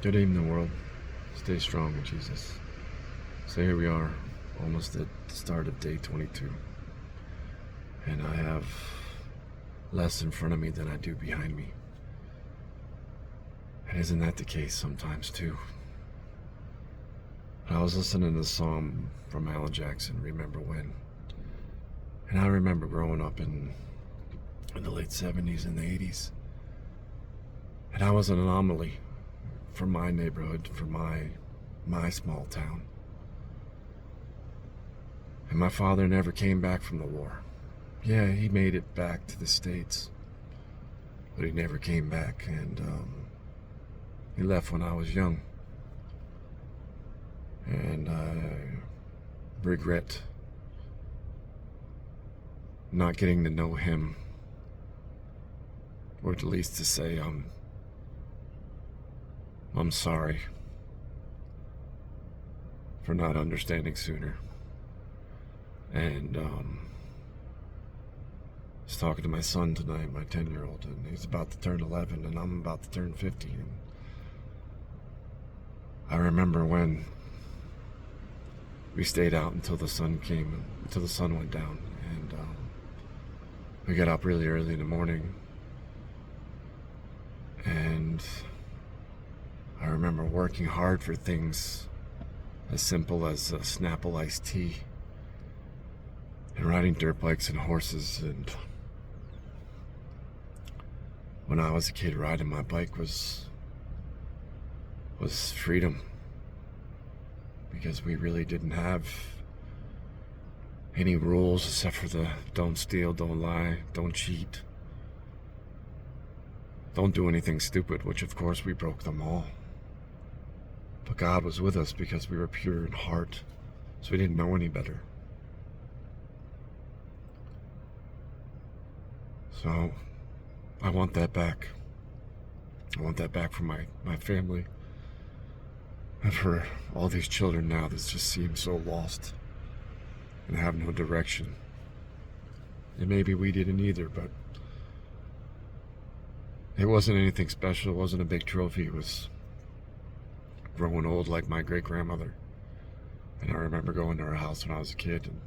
Good evening, world. Stay strong in Jesus. So here we are, almost at the start of day 22. And I have less in front of me than I do behind me. And isn't that the case sometimes, too? I was listening to the song from Alan Jackson, Remember When. And I remember growing up in the late 70s and the 80s. And I was an anomaly for my neighborhood, for my small town. And my father never came back from the war. Yeah, he made it back to the States, but he never came back, and he left when I was young. And I regret not getting to know him, or at least to say I'm sorry for not understanding sooner. And I was talking to my son tonight, my 10-year-old, and he's about to turn 11, and I'm about to turn 50. And I remember when we stayed out until the sun went down, and we got up really early in the morning, and I remember working hard for things as simple as a Snapple iced tea, and riding dirt bikes and horses. And when I was a kid, riding my bike was freedom, because we really didn't have any rules except for the don't steal, don't lie, don't cheat, don't do anything stupid, which of course we broke them all. But God was with us because we were pure in heart, so we didn't know any better. So I want that back. I want that back for my family, and for all these children now that just seem so lost and have no direction. And maybe we didn't either, but it wasn't anything special. It wasn't a big trophy. It was growing old like my great-grandmother. And I remember going to her house when I was a kid, and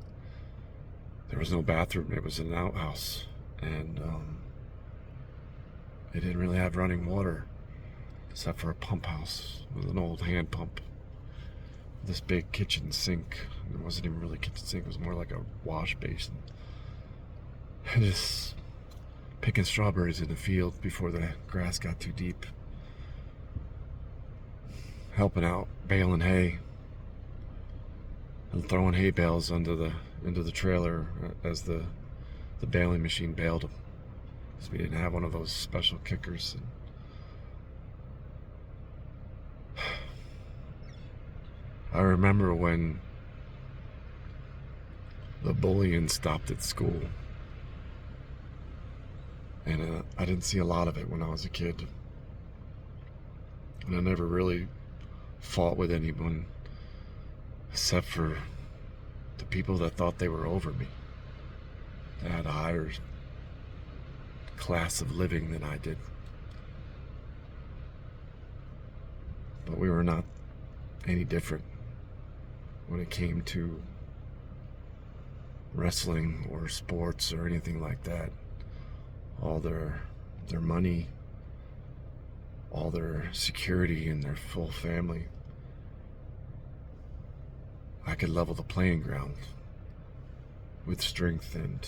there was no bathroom. It was an outhouse, and they didn't really have running water except for a pump house with an old hand pump. This big kitchen sink. It wasn't even really a kitchen sink. It was more like a wash basin. And just picking strawberries in the field before the grass got too deep. Helping out, baling hay, and throwing hay bales into the trailer as the baling machine baled them, because we didn't have one of those special kickers. And I remember when the bullying stopped at school, and I didn't see a lot of it when I was a kid, and I never really fought with anyone except for the people that thought they were over me, that had a higher class of living than I did. But we were not any different when it came to wrestling or sports or anything like that. All their money, all their security, and their full family. I could level the playing ground with strength and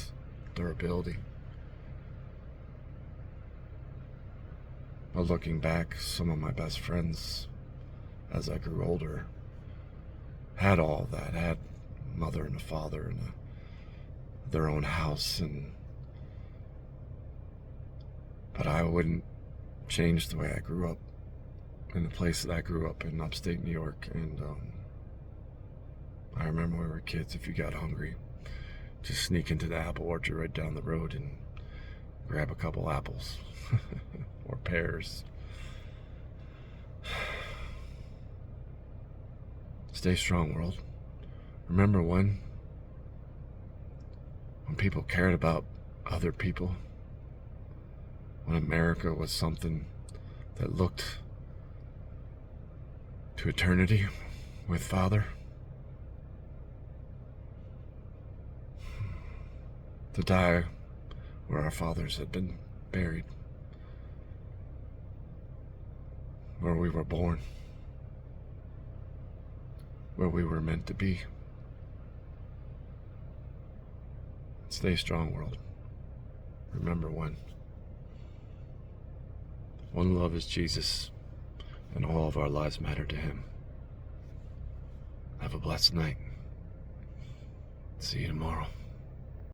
durability. But looking back, some of my best friends, as I grew older, had all that, had a mother and a father and their own house, but I wouldn't change the way I grew up, in the place that I grew up in, upstate New York. And I remember when we were kids, if you got hungry, just sneak into the apple orchard right down the road and grab a couple apples or pears. Stay strong, world. Remember when people cared about other people, when America was something that looked to eternity with Father. To die where our fathers had been buried, where we were born, where we were meant to be. Stay strong, world. Remember one love is Jesus, and all of our lives matter to him. Have a blessed night. See you tomorrow.